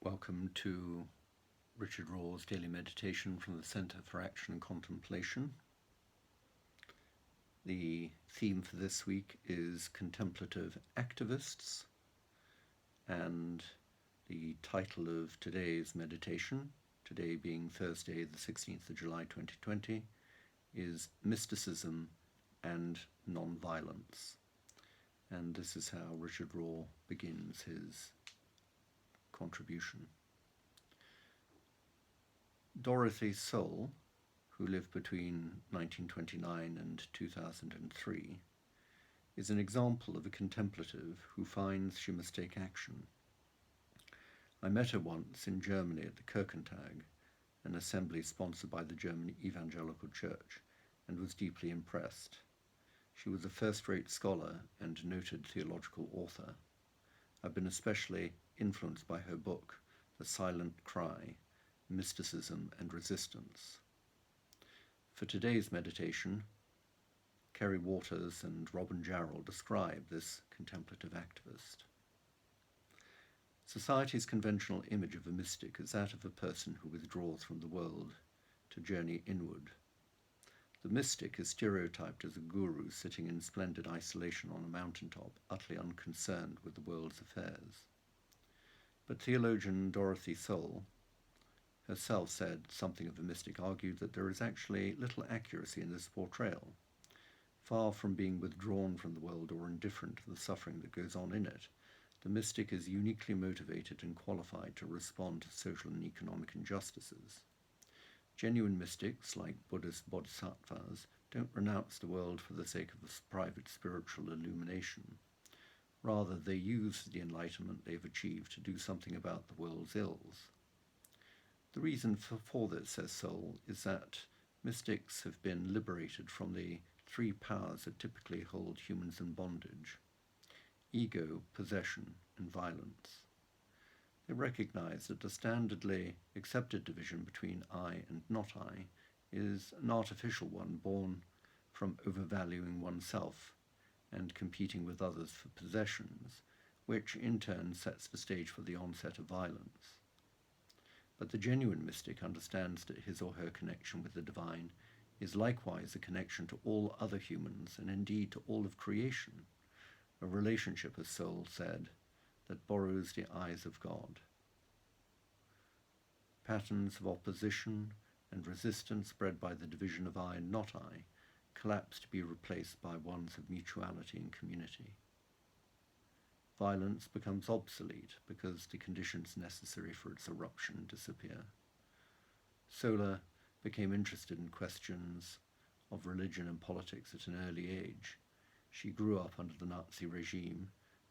Welcome to Richard Raw's Daily Meditation from the Centre for Action and Contemplation. The theme for this week is Contemplative Activists, and the title of today's meditation, today being Thursday the 16th of July 2020, is Mysticism and Non-Violence. And this is how Richard Raw begins his contribution. Dorothy Soule, who lived between 1929 and 2003, is an example of a contemplative who finds she must take action. I met her once in Germany at the Kirchentag, an assembly sponsored by the German Evangelical Church, and was deeply impressed. She was a first-rate scholar and noted theological author. I've been especially influenced by her book, The Silent Cry, Mysticism and Resistance. For today's meditation, Kerry Waters and Robin Jarrell describe this contemplative activist. Society's conventional image of a mystic is that of a person who withdraws from the world to journey inward. The mystic is stereotyped as a guru sitting in splendid isolation on a mountaintop, utterly unconcerned with the world's affairs. But theologian Dorothy Soule herself said something of a mystic argued that there is actually little accuracy in this portrayal. Far from being withdrawn from the world or indifferent to the suffering that goes on in it, the mystic is uniquely motivated and qualified to respond to social and economic injustices. Genuine mystics, like Buddhist bodhisattvas, don't renounce the world for the sake of a private spiritual illumination. Rather, they use the enlightenment they've achieved to do something about the world's ills. The reason for this, says Soule, is that mystics have been liberated from the three powers that typically hold humans in bondage: ego, possession, and violence. They recognize that the standardly accepted division between I and not I is an artificial one born from overvaluing oneself and competing with others for possessions, which in turn sets the stage for the onset of violence. But the genuine mystic understands that his or her connection with the divine is likewise a connection to all other humans and indeed to all of creation, a relationship, as Soule said, that borrows the eyes of God. Patterns of opposition and resistance bred by the division of I and not I collapse to be replaced by ones of mutuality and community. Violence becomes obsolete because the conditions necessary for its eruption disappear. Soule became interested in questions of religion and politics at an early age. She grew up under the Nazi regime,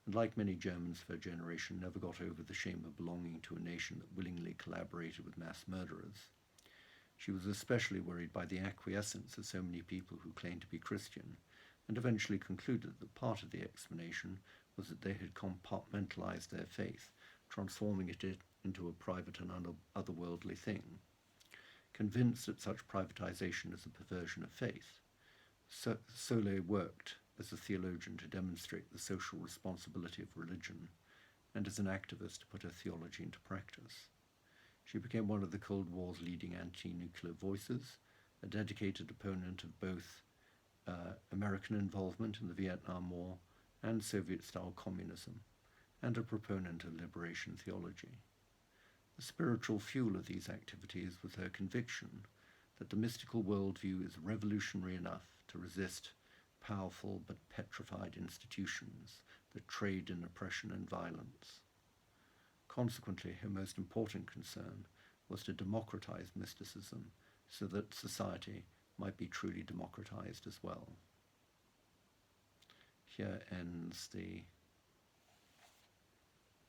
and like many Germans of her generation, never got over the shame of belonging to a nation that willingly collaborated with mass murderers. She was especially worried by the acquiescence of so many people who claimed to be Christian, and eventually concluded that part of the explanation was that they had compartmentalized their faith, transforming it into a private and otherworldly thing. Convinced that such privatization is a perversion of faith, Soule worked as a theologian to demonstrate the social responsibility of religion, and as an activist to put her theology into practice. She became one of the Cold War's leading anti-nuclear voices, a dedicated opponent of both American involvement in the Vietnam War and Soviet-style communism, and a proponent of liberation theology. The spiritual fuel of these activities was her conviction that the mystical worldview is revolutionary enough to resist powerful but petrified institutions that trade in oppression and violence. Consequently, her most important concern was to democratize mysticism so that society might be truly democratized as well. Here ends the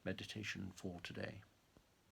meditation for today.